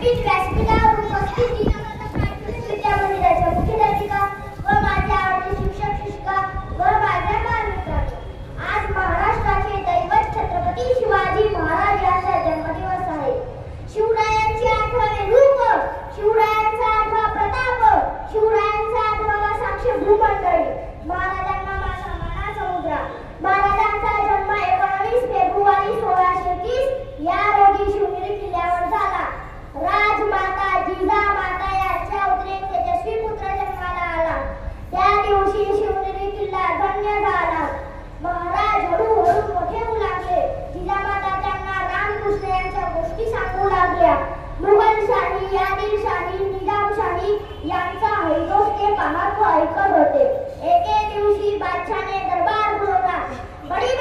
नवीन व्यासपीठावर उपस्थित विद्या मंदिराच्या मुख्याध्यापिका व माझ्या आवडते शिक्षक शिक्षिका व माझ्या बालमित्रांनो, आज महाराष्ट्राचे दैवत छत्रपती शिवाजी महाराज यांचा जन्मदिवस आहे. शिवरायांची आठवा रूप, शिवरायांचा आठवा प्रताप, शिवरायांचा आठवा साक्ष भूमंडळी, महाराजांना माझा मानाचा मुद्रा. महाराजांचा जन्म 19 फेब्रुवारी 1630 या रोजी शिवनेरी किल्ल्यावर झाला. राजमाता जिजामाता यांच्या उदरेत तेजस्वी पुत्र जन्माला आला. त्या दिवशी शिवनेरी किल्ला धन्य झाला. महाराज हळूहळू मोठे होऊ लागले. जिजामाता त्यांना रामकृष्ण यांच्या गोष्टी सांगू लागल्या. मुघलशाही, आदिलशाही, निजामशाही यांचा हैदोस ते पाहत व ऐकत होते. एके दिवशी बादशाने दरबार बोलावला. बडी